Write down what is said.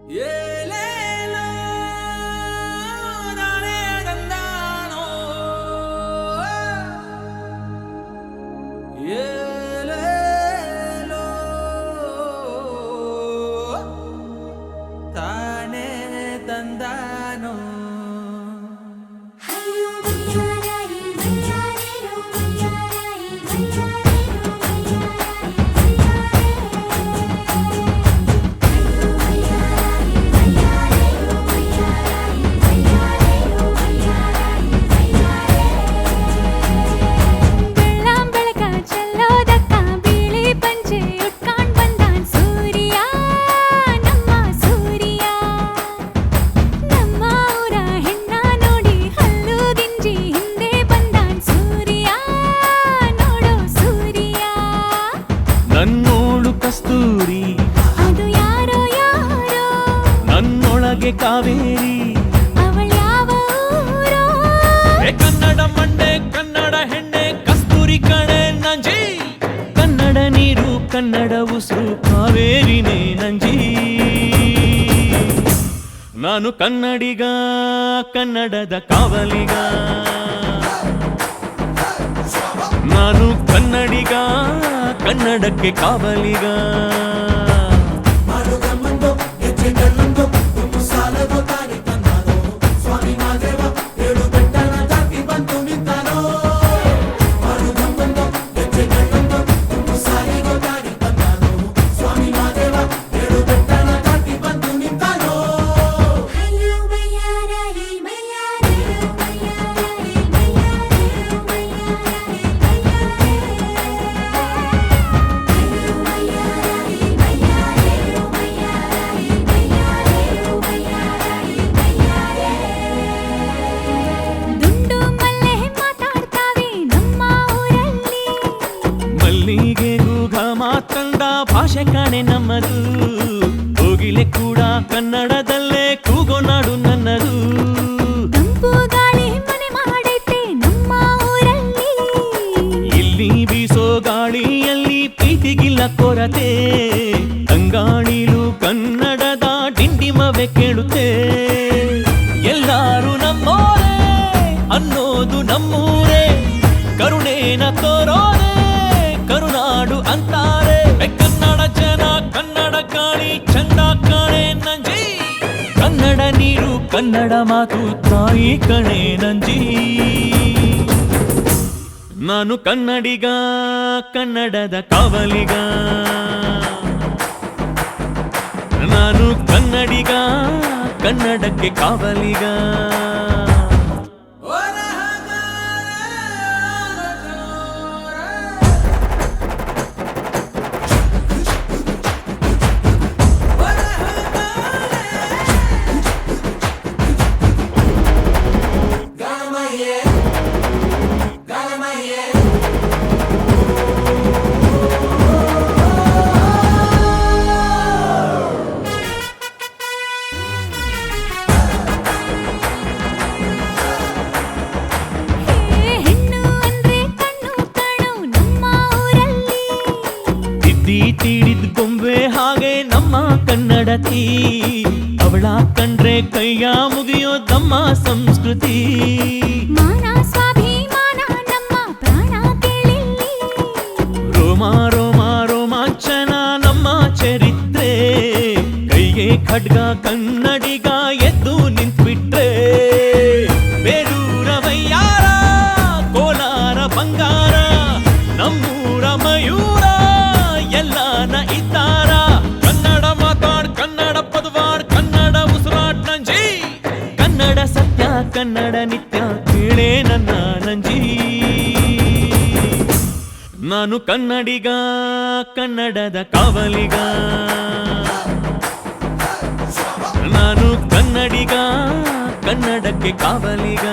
ಏಲೇಲೋ ನಾನೇ ತಂದಾನೋ ಏಲೇಲೋ ತಾನೇ ತಂದಾನೋ ನನ್ನೋಳು ಕಸ್ತೂರಿ ಅದು ಯಾರೋ ಯಾರೋ ನನ್ನೊಳಗೆ ಕಾವೇರಿ ಅವಳ್ಯಾವ ಊರೋ ಕನ್ನಡ ಮಂಡೆ ಕನ್ನಡ ಹೆಣ್ಣೆ ಕಸ್ತೂರಿ ಕಣೆ ನಂಜಿ ಕನ್ನಡ ನೀರು ಕನ್ನಡ ಉಸಿರು ಕಾವೇರಿನೇ ನಂಜಿ ನಾನು ಕನ್ನಡಿಗ ಕನ್ನಡದ ಕಾವಲಿಗ ನಾನು ಕನ್ನಡಿಗ ಕನ್ನಡಕ್ಕೆ ಕಾವಲಿಗ ದುಂಡು ಮಲ್ಲೆ ಮಾತಾಡ್ತಾವೆ ನಮ್ಮ ಊರಲ್ಲಿ ಮಲ್ಲಿಗೆ ಗೂಘ ಮಾತಂಡ ಭಾಷೆ ಕಾಣೆ ನಮ್ಮದು ಕೋಗಿಲೆ ಕೂಡ ಕನ್ನಡದಲ್ಲೇ ಕೂಗೋ ನಾಡು ನನ್ನದು ತಂಪು ಗಾಳಿ ಮನೆ ಮಾಡೈತೆ ನಮ್ಮ ಊರಲ್ಲಿ ಇಲ್ಲಿ ಬೀಸೋ ಗಾಳಿಯಲ್ಲಿ ಪ್ರೀತಿಗಿಲ್ಲ ಕೊರತೆ ಅಂಗಾಣಿಲು ಕನ್ನಡದ ಡಿಂಡಿಮವೆ ಕೇಳುತ್ತೆ ಎಲ್ಲಾರು ನಮ್ಮೋರೇ ಅನ್ನೋದು ನಮ್ಮೂರೇ ಕರುಣೇನ ತೋರೋರೆ ಕರುನಾಡು ಅಂತಾರೆ ಕನ್ನಡ ಜನ ಕನ್ನಡ ಗಾಳಿ ಚಂದ ಕಾಣೆ ನಂಜಿ ಕನ್ನಡ ನೀರು ಕನ್ನಡ ಮಾತು ತಾಯಿ ಕಣೆ ನಂಜಿ ನಾನು ಕನ್ನಡಿಗ ಕನ್ನಡದ ಕಾವಲಿಗ ನಾನು ಕನ್ನಡಿಗ ಕನ್ನಡಕ್ಕೆ ಕಾವಲಿಗ ಹೆಣ್ಣು ಅಂದ್ರೆ ಕಣ್ಣು ಕಣು ನಮ್ಮ ಊರಲ್ಲಿ ತಿದ್ದಿ ತೀಡಿದ ಗೊಂಬೆ ಹಾಗೆ ನಮ್ಮ ಕನ್ನಡತಿ ಅವಳ ಕಂಡ್ರೆ ಕೈಯ ಮುಗಿಯೋದಮ್ಮ ಸಂಸ್ಕೃತಿ ಮಾನ ಸ್ವಾಭಿಮಾನ ನಮ್ಮ ಪ್ರಾಣ ಕೇಳಿಲ್ಲಿ ರೋಮ ರೋಮ ರೋಮಾಂಚನ ನಮ್ಮ ಚರಿತ್ರೆ ಕೈಗೆ ಖಡ್ಗ ಕನ್ನಡಿಗ ಎದ್ದು ನಿಂತ್ಬಿಟ್ರೆ ಬೇಲೂರ ವಯ್ಯಾರ ಕೋಲಾರ ಬಂಗಾರ ನಮ್ಮೂರ ಮಯೂರ ಎಲ್ಲಾನ ಇದ್ದಾರ ಕನ್ನಡ ಮಾತಾಡ್ ಕನ್ನಡ ಪದವಾಡ್ ಕನ್ನಡ ಉಸಿರಾಟ್ ನಂಜಿ ಕನ್ನಡ ಸತ್ಯ ಕನ್ನಡ ನಿತ್ಯ ಕೇಳೇ ನನ್ನ ನಂಜಿ ನಾನು ಕನ್ನಡಿಗ ಕನ್ನಡದ ಕಾವಲಿಗ ನಾನು ಕನ್ನಡಿಗ ಕನ್ನಡಕ್ಕೆ ಕಾವಲಿಗ